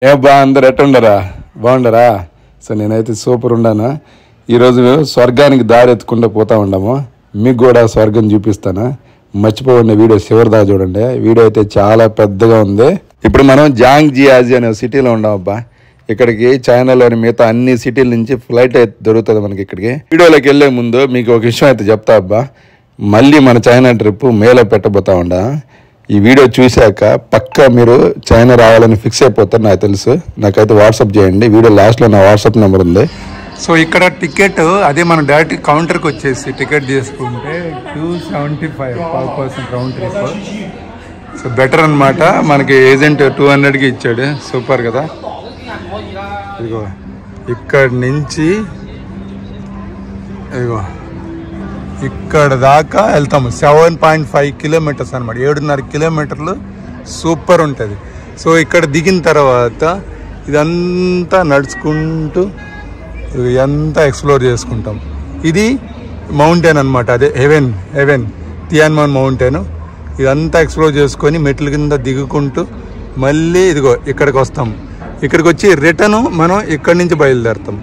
అందరు ఎట్టుండరా బాగుండరా? సో నేనైతే సూపర్ ఉన్నాను. ఈరోజు స్వర్గానికి దారి ఎత్తుకుంటూ పోతా ఉన్నాము. మీకు కూడా స్వర్గం చూపిస్తాను. మర్చిపోకుండా వీడియో చివరి దాకా చూడండి. వీడియో అయితే చాలా పెద్దగా ఉంది. ఇప్పుడు మనం జాంగ్ జియాజీ అనే సిటీలో ఉన్నాం అబ్బా. ఇక్కడికి చైనాలోని మిగతా అన్ని సిటీల నుంచి ఫ్లైట్ అయితే దొరుకుతుంది మనకి ఇక్కడికి. వీడియోలోకి వెళ్ళే ముందు మీకు ఒక విషయం అయితే చెప్తా అబ్బా. మళ్ళీ మన చైనా ట్రిప్ మేలో పెట్టబోతా ఉండా. ఈ వీడియో చూశాక పక్కా మీరు చైనా రావాలని ఫిక్స్ అయిపోతారు నాకు తెలుసు. నాకైతే వాట్సాప్ చేయండి. వీడియో లాస్ట్లో నా వాట్సాప్ నెంబర్ ఉంది. సో ఇక్కడ టికెట్ అదే మనం డైరెక్ట్ కౌంటర్కి వచ్చేసి టికెట్ తీసుకుంటే 275 per person round trip. So better అనమాట. మనకి ఏజెంట్ 200కి ఇచ్చాడు. సూపర్ కదా. ఇదిగో ఇక్కడి నుంచి ఇదిగో ఇక్కడ దాకా వెళ్తాము. 7.5 కిలోమీటర్స్ అనమాట. 7.5 కిలోమీటర్లు. సూపర్ ఉంటుంది. సో ఇక్కడ దిగిన తర్వాత ఇదంతా నడుచుకుంటూ ఇదంతా ఎక్స్ప్లోర్ చేసుకుంటాం. ఇది మౌంటైన్ అనమాట. అదే హెవెన్ తియాన్మాన్ మౌంటైన్. ఇదంతా ఎక్స్ప్లోర్ చేసుకొని మెట్ల కింద దిగుకుంటూ మళ్ళీ ఇదిగో ఇక్కడికి వస్తాం. ఇక్కడికి వచ్చి రిటర్న్ మనం ఇక్కడి నుంచి బయలుదేరుతాం.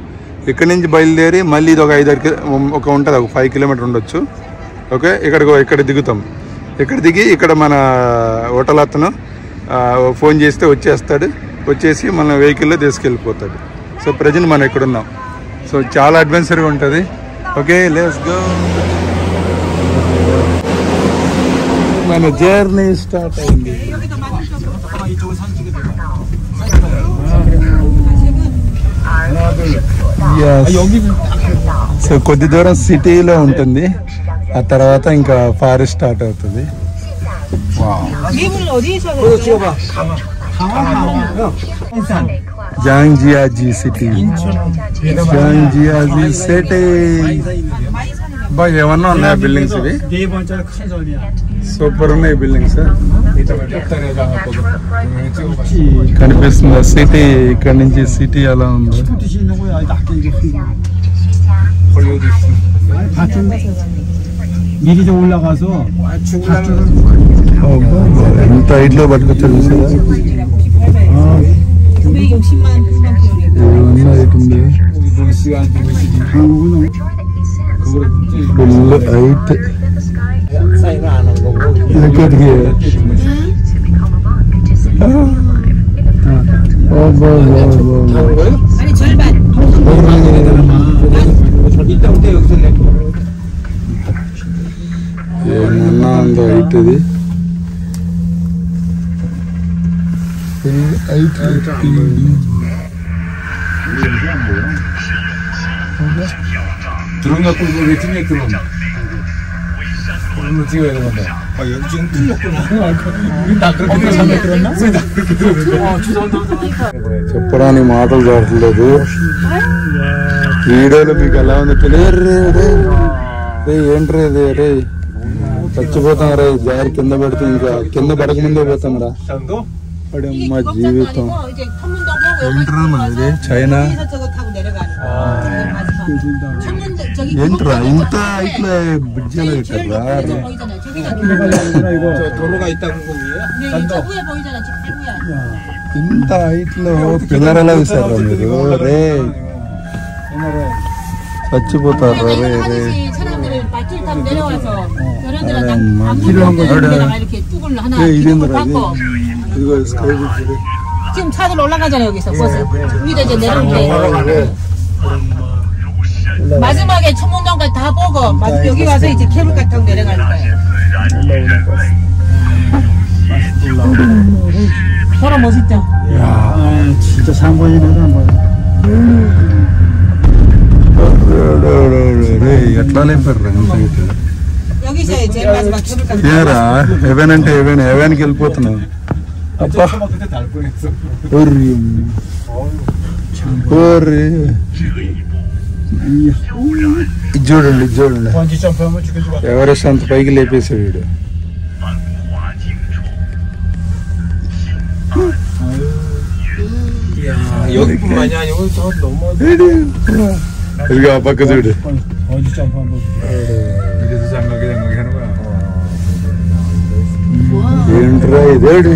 ఇక్కడి నుంచి బయలుదేరి మళ్ళీ ఇది ఒక ఉంటుంది, ఒక 5 కిలోమీటర్ ఉండొచ్చు. ఓకే, ఇక్కడ దిగుతాం. ఇక్కడ దిగి ఇక్కడ మన హోటల్ అతను ఫోన్ చేస్తే వచ్చేస్తాడు. వచ్చేసి మన వెహికల్లో తీసుకెళ్ళిపోతాడు. సో ప్రజెంట్ మనం ఇక్కడ ఉన్నాం. సో చాలా అడ్వెంచర్గా ఉంటుంది. Okay, let's go. మన జర్నీ స్టార్ట్ అయింది. సో కొద్ది దూరం సిటీలో ఉంటుంది. ఆ తర్వాత ఇంకా ఫారెస్ట్ స్టార్ట్ అవుతుంది. Zhangjiajie city. Zhangjiajie city. బాగా ఏమన్నా ఉన్నాయా బిల్డింగ్స్? ఇవి సూపర్ ఉన్నాయి బిల్డింగ్స్. కనిపిస్తుంది సిటీ. ఇక్కడ నుంచి సిటీ ఎలా ఉంది. ఎంత హైట్ లో పట్టుకొచ్చారు చూసారా? Full height. ఏమన్నా ఉందో హైట్. ఇది చెప్పడానికి మాటలు దొరకలేదు. వీడియోలో మీకు ఎలా ఉంది తెలియదు. ఏంట్రీ ఇది? రే చచ్చిపోతాం రే. జారి కింద పడితే ఇంకా కింద పడకముందే పోతాం రా. మా జీవితం ఏంట్రా మనది చైనా. ఏంట్రా ఇంత ఇట్లా బ్రిడ్జిలో పెట్టారా? ఇంత హైట్ లో పిల్లర్ ఎలా వేసారా మీరు? రే చచ్చిపోతారు రే. రే 이랬더라. 이거 스카이뷰. 지금 차들 올라가잖아요. 여기서 버스 위로 이제 내려올 때 마지막에 천문동까지 다 보고 여기 와서 이제 케이블카 타고 내려갈 거예요. 저런 멋있죠? 야, 진짜 상관이네요. ఎట్లా లేపారు? 여기서 제일 마지막 케이블카. ఏరా హెవెన్ అంటే హెవెన్కి వెళ్ళిపోతున్నావు. అబ్బా ఇది చూడండి ఎవరెస్ట్ అంత పైకి లేపేసాడు వీడు. ఇదిగో ఆ పక్క చూడు. ఏంట్రా ఇదేడు?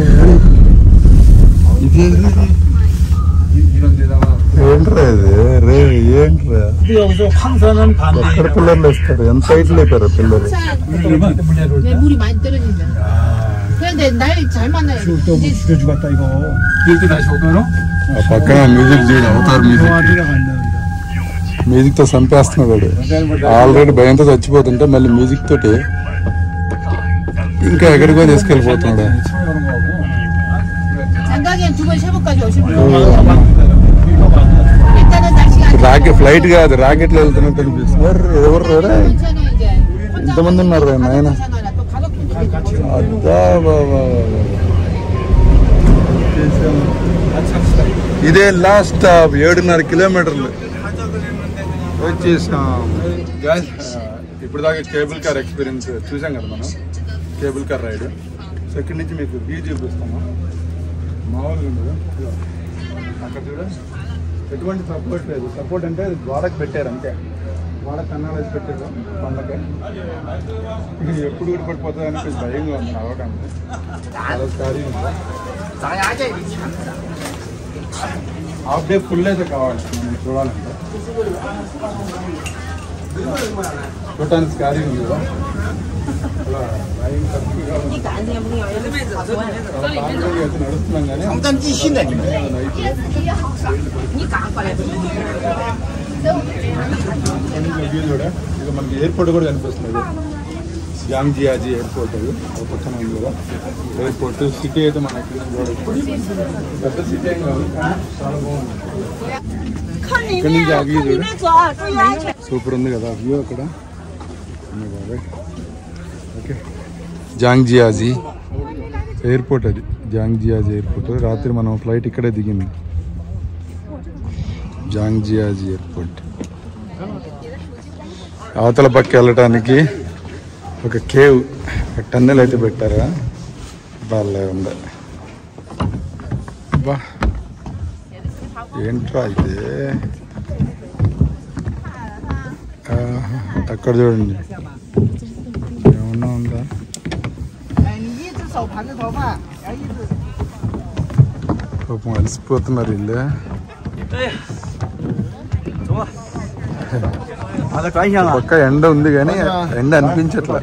ఇది రే ఏంట్రా 여기서 황선은 반대. ఎక్కడ పిల్లర్లు వేస్తారు ఎంత హైట్ లేపారు పిల్లలు 내 물이 많이 떨어진다. 그런데 날 잘 만나야 돼. 또 죽여주겠다 이거. 이렇게 다시 오도록? ఆ పక్కన మ్యూజిక్ చేయడం అవుతారు మ్యూజిక్ 동아리가 간다. మ్యూజిక్ తో చంపేస్తున్నాడు ఆల్రెడీ భయంతో చచ్చిపోతుంటే మళ్ళీ మ్యూజిక్ తోటి ఇంకా ఎక్కడికో తీసుకెళ్ళిపోతున్నాడు 장가기엔 2번 쉐보까지 오실 분. 일단은 날씨가 안 రాకెట్ ఫ్లైట్ కాదు రాకెట్లు వెళ్తున్నట్టు అనిపిస్తుంది ఎవరు 괜찮아 이제. ఇంతమంది ఉన్నారు నాయన 괜찮아. 또 가족분들이 అద్దా బాబా ఇదే లాస్ట్ స్టాప్ 7.5 కిలోమీటర్లు వచ్చేసాం ఇప్పుడు దాకా కేబుల్ కార్ ఎక్స్పీరియన్స్ చూసాం కదా మనం కేబుల్ కార్ రైడ్ సో ఇక్కడి నుంచి మీకు వ్యూ చూపిస్తాము మామూలుగా ఉండదు అక్కడ చూడ ఎటువంటి సపోర్ట్ లేదు సపోర్ట్ అంటే గోడకు పెట్టారు అంతే గోడ కన్నాలు వేసి పెట్టారు పండగ ఇది ఎప్పుడు ఊడిపడిపోతుంది అని భయంగా ఉంది నడవడానికి చాలా స్కారీ హాఫ్ డే ఫుల్ అయితే కావాలి మనం చూడాలంటే చూడటానికి స్కారీ ఉంది కదా అలా భయం తక్కువగా ఉంది నడుస్తున్నాం కానీ ఇక మనకి ఎయిర్పోర్ట్ కూడా కనిపిస్తుంది యాంగ్ జియాజీ ఎయిర్పోర్ట్ అది పక్కన ఉంది కదా ఎయిర్పోర్ట్ సిటీ అయితే మనకి పెద్ద సిటీ ఏం కాదు చాలా బాగుంది ఇక్కడి నుంచి ఆ వ్యూ చూడ సూపర్ ఉంది కదా వ్యూ అక్కడ ఓకే జాంగ్ జియాజీ ఎయిర్పోర్ట్ అది జాంగ్ జియాజీ ఎయిర్పోర్ట్ రాత్రి మనం ఫ్లైట్ ఇక్కడే దిగింది జాంగ్ జియాజీ ఎయిర్పోర్ట్ అవతల పక్క వెళ్ళటానికి ఒక కేవ్ టన్నెల్ అయితే పెట్టారా బాగా ఉంది బా ఏంట్రా అయితే అక్కడ చూడండి ఏమన్నా ఉందా పాపం అలసిపోతున్నారు ఇల్లు పక్క ఎండ ఉంది కానీ ఎండ అనిపించట్లా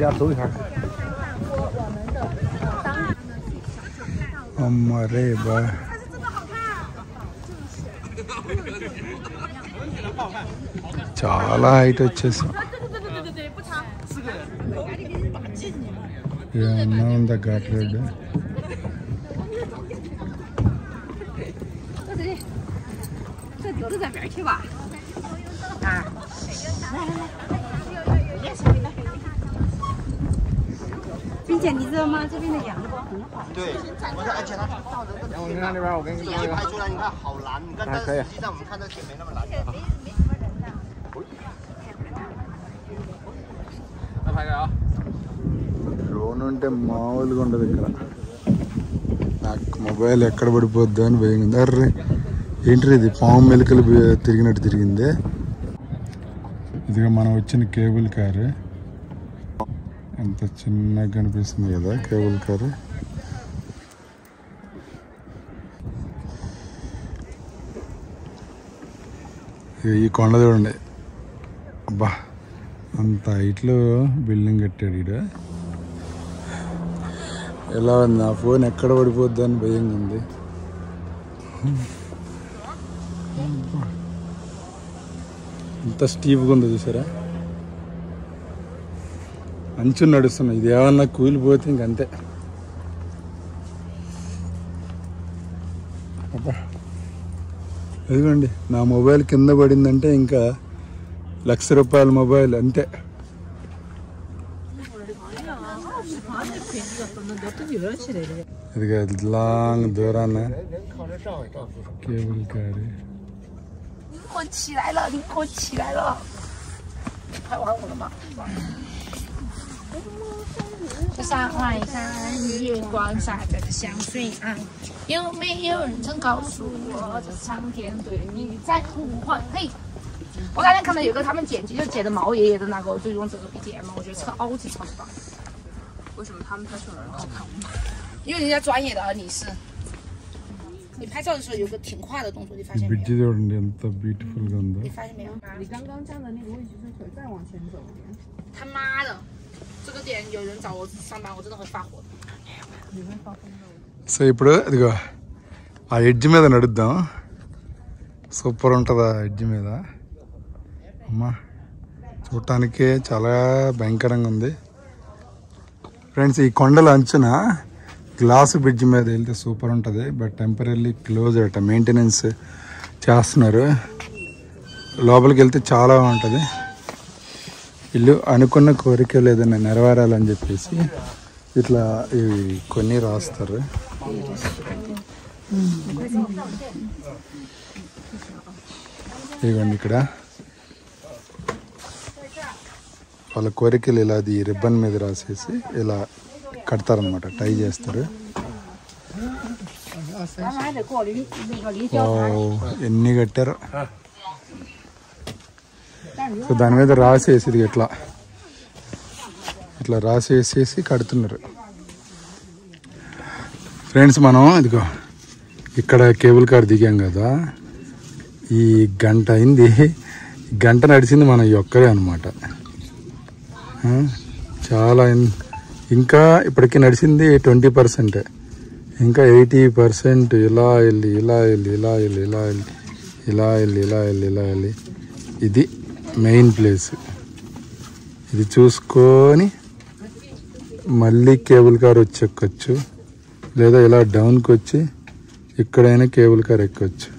అమ్మరే బా చాలా హైట్ వచ్చేసాం ఏమన్నా ఉందా ఘాట్ రోడ్డు并且你知道吗？这边的阳光很好。对，而且它照着这个天啊，这一拍出来，你看好蓝，你看，但是实际上我们看这天没那么蓝。那拍个啊！ డ్రోన్ ఉంటే మామూలుగా ఉండదు ఇక్కడ నాకు మొబైల్ ఎక్కడ పడిపోద్దా అని భయం ఉంది అర్రే ఏంటి ఇది పాము మెలికలు తిరిగినట్టు తిరిగిందే ఇదిగా మనం వచ్చిన కేబుల్ కారు ఎంత చిన్నగా కనిపిస్తుంది కదా కేబుల్ కారు ఈ కొండ చూడండి అబ్బా అంత హైట్లో బిల్డింగ్ కట్టాడు ఈడ ఎలా ఉంది నా ఫోన్ ఎక్కడ పడిపోద్దా అని భయంగా ఉంది ఎంత స్టీవ్గా ఉందో చూసారా అంచు నడుస్తున్నా ఇది ఏమన్నా కూలిపోతే ఇంకంతే అబ్బా అదిగోండి నా మొబైల్ కింద పడిందంటే ఇంకా ₹1,00,000 మొబైల్ అంతే ఇది లాంగ్ దూరాన కేబుల్ కారు 我起来了，你给我起来了！拍完我了吗？这山外山，月光洒着的香水岸，有没有人曾告诉我，这苍天对你在呼唤？嘿，我刚才看到有个他们剪辑就剪的毛爷爷的那个，我就用这个 BGM，我觉得超级棒。为什么他们拍出来好看？因为人家专业的，而你是。你拍照的时候有个挺跨的动作，你发现没 బ్రిడ్జి 有？ చూడండి ఎంత బ్యూటిఫుల్ గా ఉందో. 你发现没有？你刚刚站的那个位置是可以再往前走一点。他妈的，这个点有人找我上班，我真的会发火的。你会发疯的。 సో ఇప్పుడు ఇదిగో ఆ ఎడ్జ్ మీద నడుద్దాం. సూపర్ ఉంటుంది ఆ ఎడ్జ్ మీద. అమ్మా చూడటానికి చాలా భయంకరంగా ఉంది ఫ్రెండ్స్. ఈ కొండల అంచున గ్లాస్ బ్రిడ్జ్ మీద వెళ్తే సూపర్ ఉంటుంది. బట్ టెంపరీ క్లోజ్ అట, మెయింటెనెన్స్ చేస్తున్నారు. లోపలికి వెళ్తే చాలా బాగుంటుంది. వీళ్ళు అనుకున్న కోరికలు ఏదైనా నెరవేరాలని చెప్పేసి ఇట్లా ఇవి కొన్ని రాస్తారు. ఇదిగోండి ఇక్కడ వాళ్ళ కోరికలు ఇలా అది రిబ్బన్ మీద రాసేసి ఇలా కడతారనమాట, టై చేస్తారు. ఎన్ని కట్టారు. సో దాని మీద రాసేసి ఇది ఇట్లా రాసేసేసి కడుతున్నారు ఫ్రెండ్స్. మనం ఇదిగో ఇక్కడ కేబుల్ కార్ దిగాం కదా, ఈ గంట అయింది. గంట నడిచింది మనం ఒక్కరే అనమాట. చాలా ఇంకా ఇప్పటికీ నడిచింది 20%. ఇంకా 80% ఇలా వెళ్ళి ఇది మెయిన్ ప్లేస్. ఇది చూసుకొని మళ్ళీ కేబుల్ కార్ వచ్చి ఎక్కొచ్చు, లేదా ఇలా డౌన్కి వచ్చి ఇక్కడైనా కేబుల్ కార్ ఎక్కొచ్చు.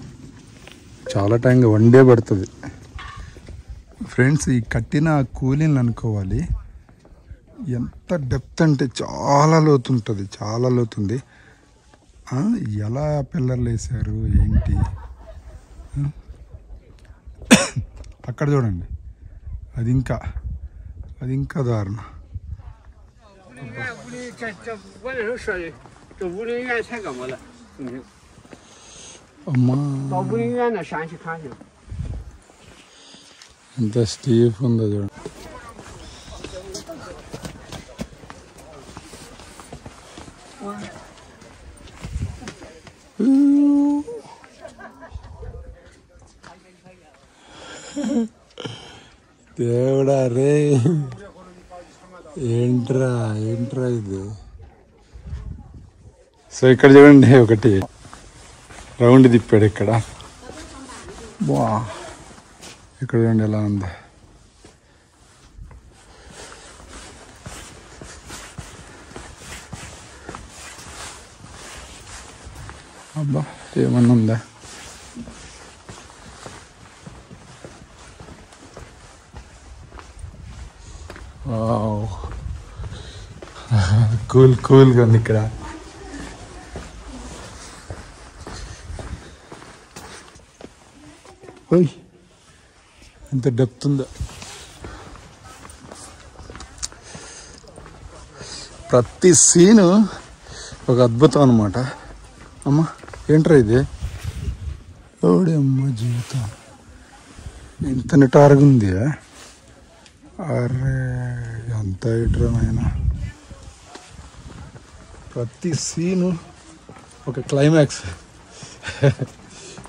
చాలా టైంగా 1 డే పడుతుంది ఫ్రెండ్స్. ఈ కట్టిన కూలీని అనుకోవాలి. ఎంత డెప్త్ అంటే చాలా లోతుంటుంది, చాలా లోతుంది. ఎలా పిల్లర్లు వేసారు ఏంటి. అక్కడ చూడండి, అది ఇంకా దారుణం. అమ్మా ఎంత స్టీఫ్ ఉందో చూడండి. దేవుడా రే, ఏంట్రా ఇది. సో ఇక్కడ చూడండి, ఒకటి రౌండ్ తిప్పాడు ఇక్కడ. బా ఇక్కడ చూడండి ఎలా ఉంది. అబ్బా ఏమన్నా ఉందా. కూల్గా ఉంది ఇక్కడ. ఎంత డెప్త్ ఉందో. ప్రతి సీను ఒక అద్భుతం అన్నమాట. అమ్మ ఏంట్రా ఇది, ఓడి అమ్మ జీవితం ఎంత నిటారుగా ఉంది. అరే ఎంత ఇట్రా నాయన. ప్రతి సీను ఒక క్లైమాక్స్.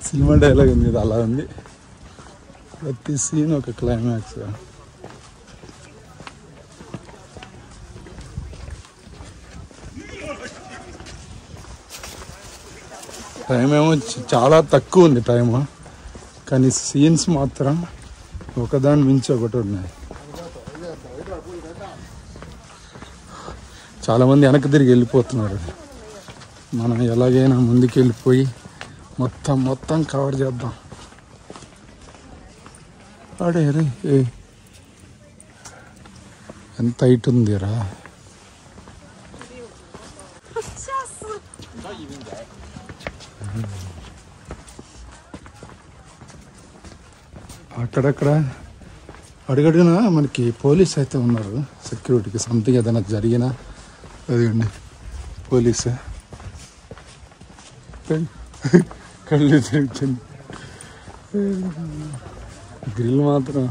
సినిమా డైలాగ్ ఉంది, అలా ఉంది. ప్రతి సీన్ ఒక క్లైమాక్స్. టైం ఏమో చాలా తక్కువ ఉంది టైము, కానీ సీన్స్ మాత్రం ఒకదాని మించి ఒకటి ఉన్నాయి. చాలామంది వెనక్కి తిరిగి వెళ్ళిపోతున్నారు. మనం ఎలాగైనా ముందుకు వెళ్ళిపోయి మొత్తం కవర్ చేద్దాం. అడే రే ఎంత హైట్ ఉందిరా. అక్కడక్కడ అడుగడుగునా మనకి పోలీస్ అయితే ఉన్నారు, సెక్యూరిటీకి. సంథింగ్ ఏదైనా జరిగినా అదిగండి పోలీసు. కళ్ళు తిరుగుతుంది. గ్రిల్ మాత్రం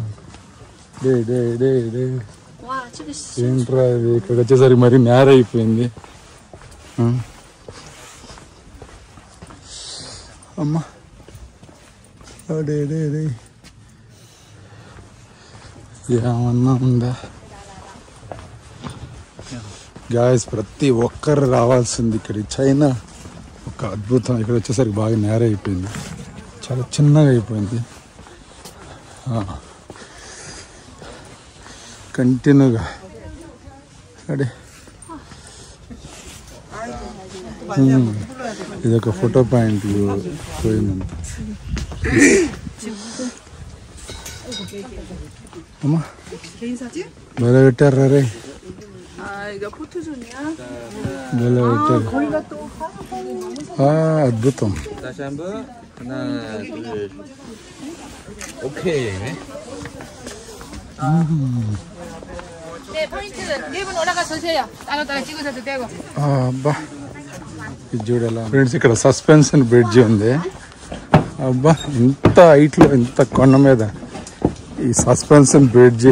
ఏంట్రా ఇది. ఇక్కడికి వచ్చేసరికి మరీ నేర అయిపోయింది. అమ్మా అడే ఏమన్నా ఉందా గాయస్? ప్రతి ఒక్కరు రావాల్సింది ఇక్కడ. చైనా ఒక అద్భుతం. ఇక్కడ వచ్చేసరికి బాగా నేర అయిపోయింది, చాలా చిన్నగా అయిపోయింది. కంటిన్యూగా అడే ఇది ఒక ఫోటో పాయింట్ పోయిందంత. అమ్మా భలే పెట్టారా రే, భలే పెట్టారు. అద్భుతం. అబ్బా ఇది చూడాలా ఫ్రెండ్స్, ఇక్కడ సస్పెన్షన్ బ్రిడ్జ్ ఉంది. అబ్బా ఇంత హైట్లో, ఇంత కొండ మీద ఈ సస్పెన్షన్ బ్రిడ్జ్.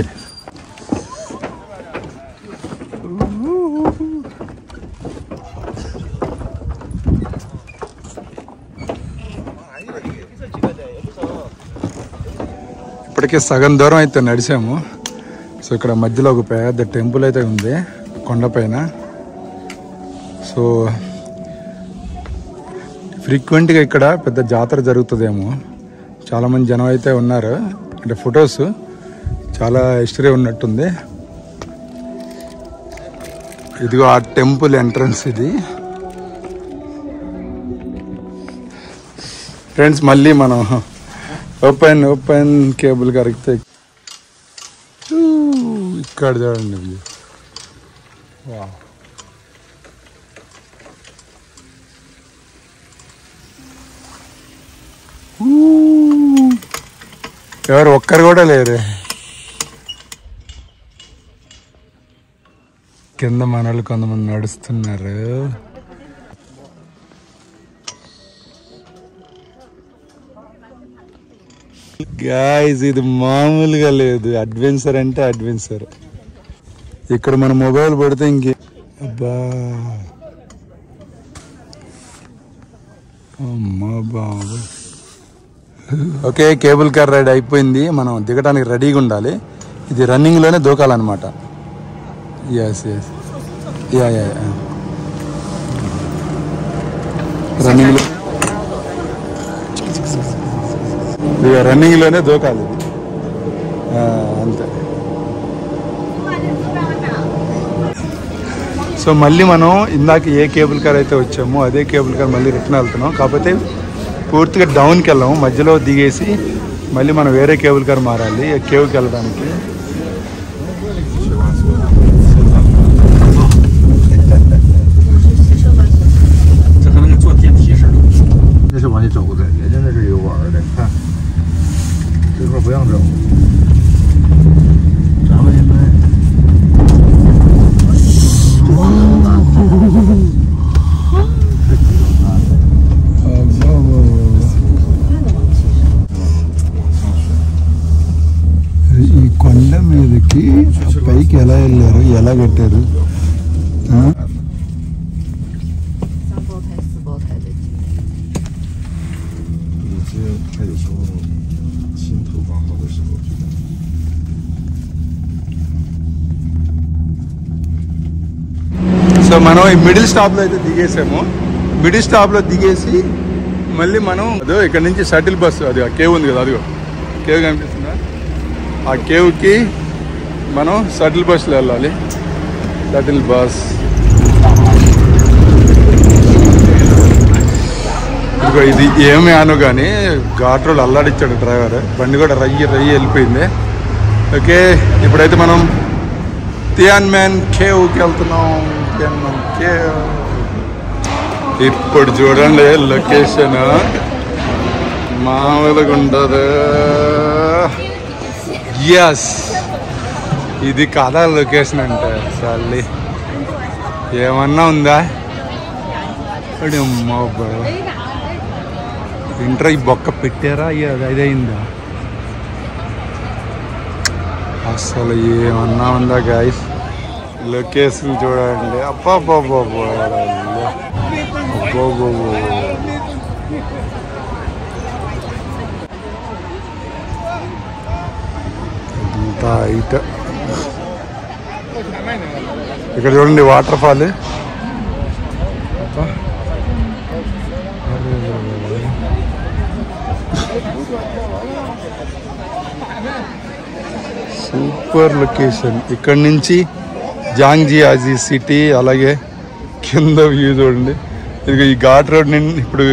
ఇప్పటికే సగం దూరం అయితే నడిచాము. సో ఇక్కడ మధ్యలో ఒక పెద్ద టెంపుల్ అయితే ఉంది కొండపైన. సో ఫ్రీక్వెంట్గా ఇక్కడ పెద్ద జాతర జరుగుతుందేమో. చాలామంది జనం అయితే ఉన్నారు. అంటే ఫొటోస్ చాలా హిస్టరీ ఉన్నట్టుంది. ఇదిగో ఆ టెంపుల్ ఎంట్రన్స్ ఇది. ఫ్రెండ్స్ మళ్ళీ మనం ఓపెన్ కేబుల్ కరెక్ట్. ఇక్కడ చూడండి వ్యూ. వావ్, ఎవరు ఒక్కరు కూడా లేరు కింద. మనలు కొంతమంది నడుస్తున్నారు. గాయ్స్ ఇది మామూలుగా లేదు. అడ్వెంచర్ అంటే అడ్వెంచర్. ఇక్కడ మన మొబైల్ పడితే ఇంకే అబ్బా అమ్మా బాబు. ఓకే, కేబుల్ కార్ రైడ్ అయిపోయింది. మనం దిగడానికి రెడీగా ఉండాలి. ఇది రన్నింగ్లోనే దూకాలన్నమాట. ఎస్ యా రన్నింగ్లోనే దూకాలి అంతే. సో మళ్ళీ మనం ఇందాక ఏ కేబుల్ కార్ అయితే వచ్చామో అదే కేబుల్ కార్ మళ్ళీ రిటర్న్ వెళ్తున్నాం. కాకపోతే పూర్తిగా డౌన్కి వెళ్ళాము. మధ్యలో దిగేసి మళ్ళీ మనం వేరే కేబుల్ కార్ మారాలి కేవ్కి వెళ్ళడానికి. ఈ కొండ మీదకి పైకి ఎలా వెళ్ళారు, ఎలా కట్టారు? సో మనం ఈ మిడిల్ స్టాప్లో అయితే దిగేసాము. మిడిల్ స్టాప్లో దిగేసి మళ్ళీ మనం అదో ఇక్కడ నుంచి షటిల్ బస్సు, అది ఆ కేవ్ ఉంది కదా, అదిగో కేవ్ కనిపిస్తుందా, ఆ కేవ్కి మనం షటిల్ బస్సులో వెళ్ళాలి. షటిల్ బస్ ఇదిగో. ఇది ఏమి అను కానీ ఘాట్ రోడ్ అల్లాడిచ్చాడు డ్రైవర్. బండి కూడా రయ్యి వెళ్ళిపోయింది. ఓకే, ఇప్పుడైతే మనం తియాన్మెన్ కేవ్కి వెళ్తున్నాం. కేవ్ ఇప్పుడు చూడండి లొకేషన్ మామూలుగా ఉండదు. ఎస్, ఇది కదా లొకేషన్ అంటే. సర్లే ఏమన్నా ఉందా? ఇంటర్ ఈ బొక్క పెట్టారా? అదైందా? అసలు ఏమన్నా ఉందా గాయస్? లొకేషన్ చూడండి. అబ్బా రైట్. ఇక్కడ చూడండి వాటర్ ఫాల్. Super location. ఇక్కడ నుంచి జాంగ్జియాజీ సిటీ, అలాగే కింద వ్యూ చూడండి. ఇది ఈ ఘాట్ రోడ్ నుండి ఇప్పుడు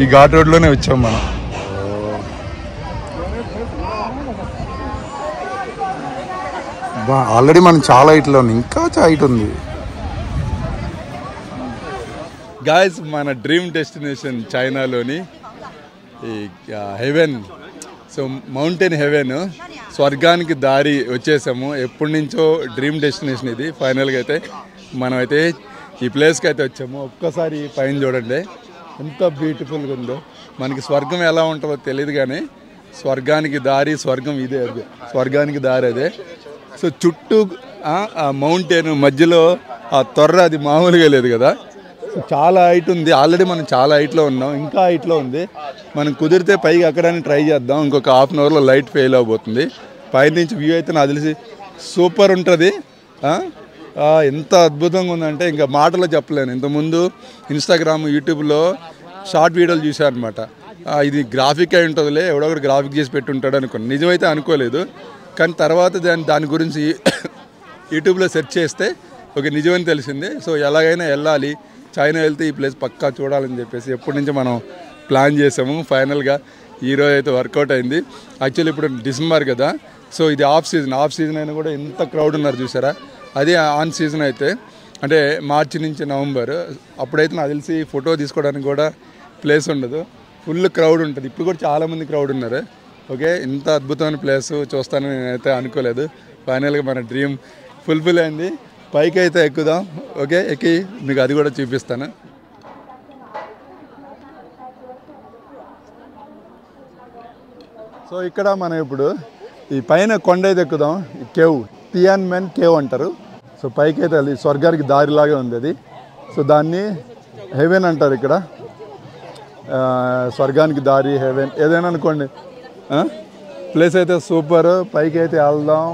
ఈ ఘాట్ రోడ్లోనే వచ్చాం మనం. ఆల్రెడీ మనం చాలా హైట్లో ఉంది, ఇంకా హైట్ ఉంది. గాయస్, మన డ్రీమ్ డెస్టినేషన్ చైనాలోని ఈ హెవెన్, సో మౌంటైన్ హెవెన్, స్వర్గానికి దారి వచ్చేసాము. ఎప్పటి నుంచో డ్రీమ్ డెస్టినేషన్ ఇది. ఫైనల్గా అయితే మనమైతే ఈ ప్లేస్కి అయితే వచ్చాము. ఒక్కసారి పైన చూడండి ఎంత బ్యూటిఫుల్గా ఉందో. మనకి స్వర్గం ఎలా ఉంటుందో తెలియదు కానీ స్వర్గానికి దారి, స్వర్గం ఇదే, అదే స్వర్గానికి దారి అదే. సో చుట్టూ మౌంటైన్ మధ్యలో ఆ తొర్ర, అది మామూలుగా లేదు కదా. సో చాలా హైట్ ఉంది. ఆల్రెడీ మనం చాలా హైట్లో ఉన్నాం, ఇంకా హైట్లో ఉంది. మనం కుదిరితే పైకి ఎక్కడానికి ట్రై చేద్దాం. ఇంకొక హాఫ్ అన్ అవర్లో లైట్ ఫెయిల్ అవబోతుంది. పైనుంచి వ్యూ అయితే నాకు తెలిసి సూపర్ ఉంటుంది. ఎంత అద్భుతంగా ఉందంటే ఇంకా మాటలో చెప్పలేను. ఇంతకుముందు ఇన్స్టాగ్రామ్, యూట్యూబ్లో షార్ట్ వీడియోలు చూశాను అనమాట. ఇది గ్రాఫిక్ అయి ఉంటుందిలే, ఎవడో ఒకటి గ్రాఫిక్ చేసి పెట్టి ఉంటాడు అనుకున్నాను. నిజమైతే అనుకోలేదు. కానీ తర్వాత దాని గురించి యూట్యూబ్లో సెర్చ్ చేస్తే ఒక నిజమని తెలిసింది. సో ఎలాగైనా వెళ్ళాలి, చైనా వెళ్తే ఈ ప్లేస్ పక్కా చూడాలని చెప్పేసి ఎప్పటి నుంచో మనం ప్లాన్ చేసాము. ఫైనల్గా ఈరోజు అయితే వర్కౌట్ అయింది. యాక్చువల్లీ ఇప్పుడు డిసెంబర్ కదా, సో ఇది ఆఫ్ సీజన్ అయినా కూడా ఎంత క్రౌడ్ ఉన్నారు చూసారా. అదే ఆన్ సీజన్ అయితే అంటే మార్చి నుంచి నవంబర్, అప్పుడైతే నాకు తెలిసి ఫోటో తీసుకోవడానికి కూడా ప్లేస్ ఉండదు, ఫుల్ క్రౌడ్ ఉంటుంది. ఇప్పుడు కూడా చాలామంది క్రౌడ్ ఉన్నారు. ఓకే, ఇంత అద్భుతమైన ప్లేస్ చూస్తానని నేనైతే అనుకోలేదు. ఫైనల్గా మన డ్రీమ్ ఫుల్ఫిల్ అయింది. పైకి అయితే ఎక్కుదాం. ఓకే, ఎక్కి మీకు అది కూడా చూపిస్తాను. సో ఇక్కడ మనం ఇప్పుడు ఈ పైన కొండ అయితే ఎక్కుదాం. ఈ కేవ్, టియాన్మెన్ కేవ్ అంటారు. సో పైకి అయితే అది స్వర్గానికి దారిలాగే ఉంది అది. సో దాన్ని హెవెన్ అంటారు ఇక్కడ. స్వర్గానికి దారి, హెవెన్ ఏదైనా అనుకోండి. ప్లేస్ అయితే సూపర్. పైకి అయితే వెళ్దాం.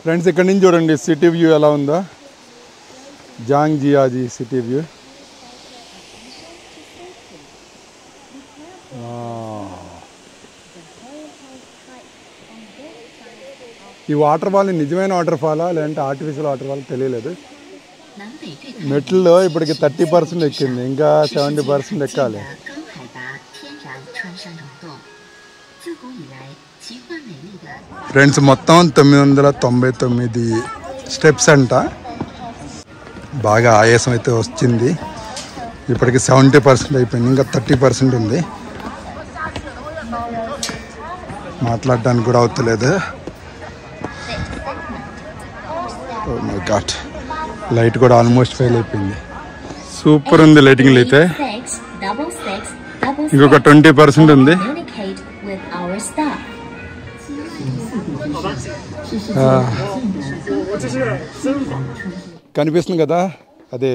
ఫ్రెండ్స్, ఇక్కడ నుంచి చూడండి సిటీ వ్యూ ఎలా ఉందో. జాంగ్జియాజీ సిటీ వ్యూ. ఈ వాటర్ ఫాల్ నిజమైన వాటర్ ఫాలా లేదంటే ఆర్టిఫిషియల్ వాటర్ ఫాల్ తెలియలేదు. మెట్లలో ఇప్పటికి 30% ఎక్కింది, ఇంకా 70% ఎక్కాలి. ఫ్రెండ్స్, మొత్తం 999 స్టెప్స్ అంట. బాగా ఆయాసం అయితే వచ్చింది. ఇప్పటికి 70% అయిపోయింది, ఇంకా 30% ఉంది. మాట్లాడడానికి కూడా అవుతలేదు. ఓ మై గాడ్, లైట్ కూడా ఆల్మోస్ట్ ఫెయిల్ అయిపోయింది. సూపర్ ఉంది లైటింగ్ అయితే. ఇంకొక 20% ఉంది. కనిపిస్తుంది కదా, అదే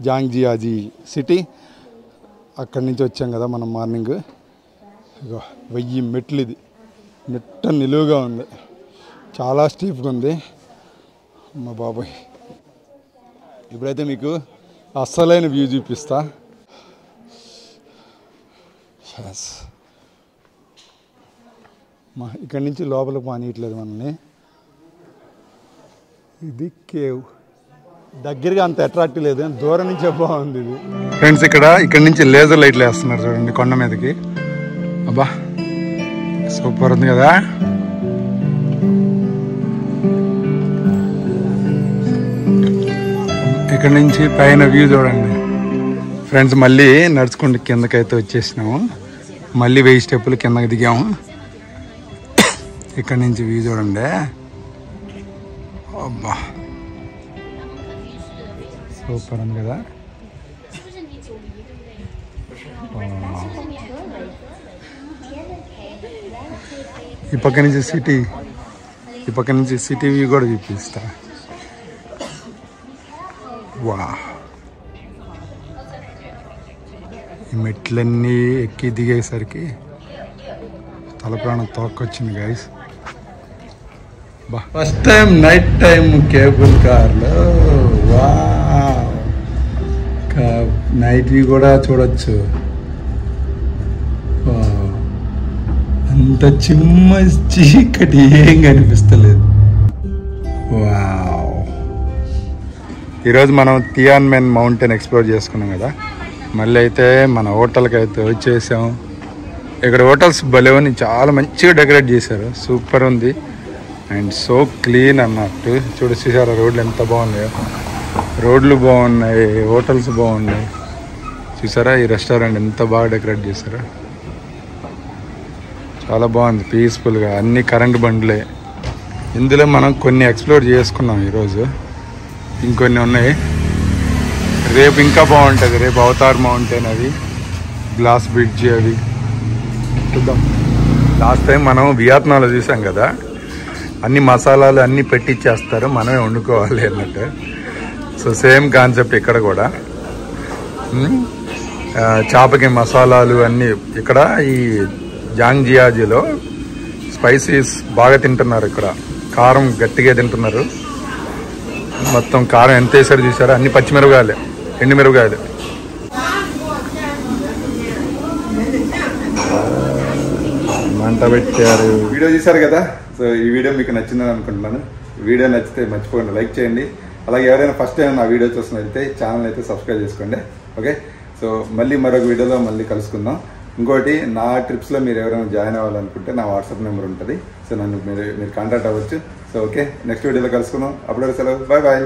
జాంగ్జియాజీ సిటీ. అక్కడి నుంచి వచ్చాం కదా మనం మార్నింగ్. 1000 మెట్లు. ఇది నెట్ట నిలువుగా ఉంది, చాలా స్టీఫ్గా ఉంది. మా బాబాయ్, ఇప్పుడైతే మీకు అస్సలైన వ్యూ చూపిస్తా. ఇక్కడి నుంచి లోపలికి పానీయట్లేదు మనల్ని. ఇది కేవ్. దగ్గరగా అంత అట్రాక్టివ్ లేదు, దూరం నుంచే బాగుంది ఇది. ఫ్రెండ్స్, ఇక్కడి నుంచి లేజర్ లైట్లు వేస్తున్నారు చూడండి కొండ మీదకి. అబ్బా, సూపర్ ఉంది కదా. ఇక్కడ నుంచి పైన వ్యూ చూడండి. ఫ్రెండ్స్, మళ్ళీ నడుచుకుంటూ కిందకైతే వచ్చేసినాము. మళ్ళీ 1000 స్టెప్పులు కిందకి దిగాము. ఇక్కడ నుంచి వ్యూ చూడండి. అబ్బా, సూపర్ ఉంది కదా. ఈ పక్క నుంచి సిటీ వ్యూ కూడా చూపిస్తా. వా, ఈ మెట్లన్నీ ఎక్కి దిగేసరికి తల ప్రాణం తోక్కొచ్చింది guys. First time night time cable కార్లో. వా నైట్ వ్యూ కూడా చూడొచ్చు. అంత చిమ్మ చీకటి ఏం కనిపిస్తలేదు. వావ్. ఈరోజు మనం తియాన్మెన్ మౌంటైన్ ఎక్స్ప్లోర్ చేసుకున్నాం కదా. మళ్ళీ అయితే మన హోటల్కి అయితే వచ్చేసాం. ఇక్కడ హోటల్స్ భలేవని చాలా మంచిగా డెకరేట్ చేశారు. సూపర్ ఉంది అండ్ సో క్లీన్ అన్నట్టు. చూసారా రోడ్లు ఎంత బాగున్నాయో. రోడ్లు బాగున్నాయి, హోటల్స్ బాగున్నాయి. చూసారా ఈ రెస్టారెంట్ ఎంత బాగా డెకరేట్ చేశారు. చాలా బాగుంది పీస్ఫుల్గా. అన్ని కరెంట్ బండ్లే. ఇందులో మనం కొన్ని ఎక్స్ప్లోర్ చేసుకున్నాం ఈరోజు. ఇంకొన్ని ఉన్నాయి. రేపు ఇంకా బాగుంటుంది. రేపు అవతార్ మౌంటైన్, అవి గ్లాస్ బ్రిడ్జ్, అవి చూద్దాం. లాస్ట్ టైం మనం వియత్నాంలో చూసాం కదా, అన్ని మసాలాలు అన్నీ పెట్టిచ్చేస్తారు, మనమే వండుకోవాలి అన్నట్టు. సో సేమ్ కాన్సెప్ట్ ఇక్కడ కూడా. చేపకి మసాలాలు అన్నీ. ఇక్కడ ఈ జాంగ్జియాజీలో స్పైసీస్ బాగా తింటున్నారు. ఇక్కడ కారం గట్టిగా తింటున్నారు. మొత్తం కారం ఎంత వేసారో చూసారా. అన్ని పచ్చిమిరపకాయలే, ఎండు మిరపకాయలు. మంట పెట్టారు. వీడియో చూసారు కదా. సో ఈ వీడియో మీకు నచ్చిందని అనుకుంటున్నాను. వీడియో నచ్చితే మర్చిపోకుండా లైక్ చేయండి. అలాగే ఎవరైనా ఫస్ట్ టైం నా వీడియో చూస్తున్నట్లయితే ఛానల్ అయితే సబ్స్క్రైబ్ చేసుకోండి. ఓకే, సో మళ్ళీ మరొక వీడియోలో మళ్ళీ కలుసుకుందాం. ఇంకోటి, నా ట్రిప్స్లో మీరు ఎవరైనా జాయిన్ అవ్వాలనుకుంటే నా వాట్సాప్ నెంబర్ ఉంటుంది. సో నన్ను మీరు కాంటాక్ట్ అవ్వచ్చు. సో ఓకే, నెక్స్ట్ వీడియోలో కలుసుకుందాం. అప్పుడు సెలవు. Bye bye.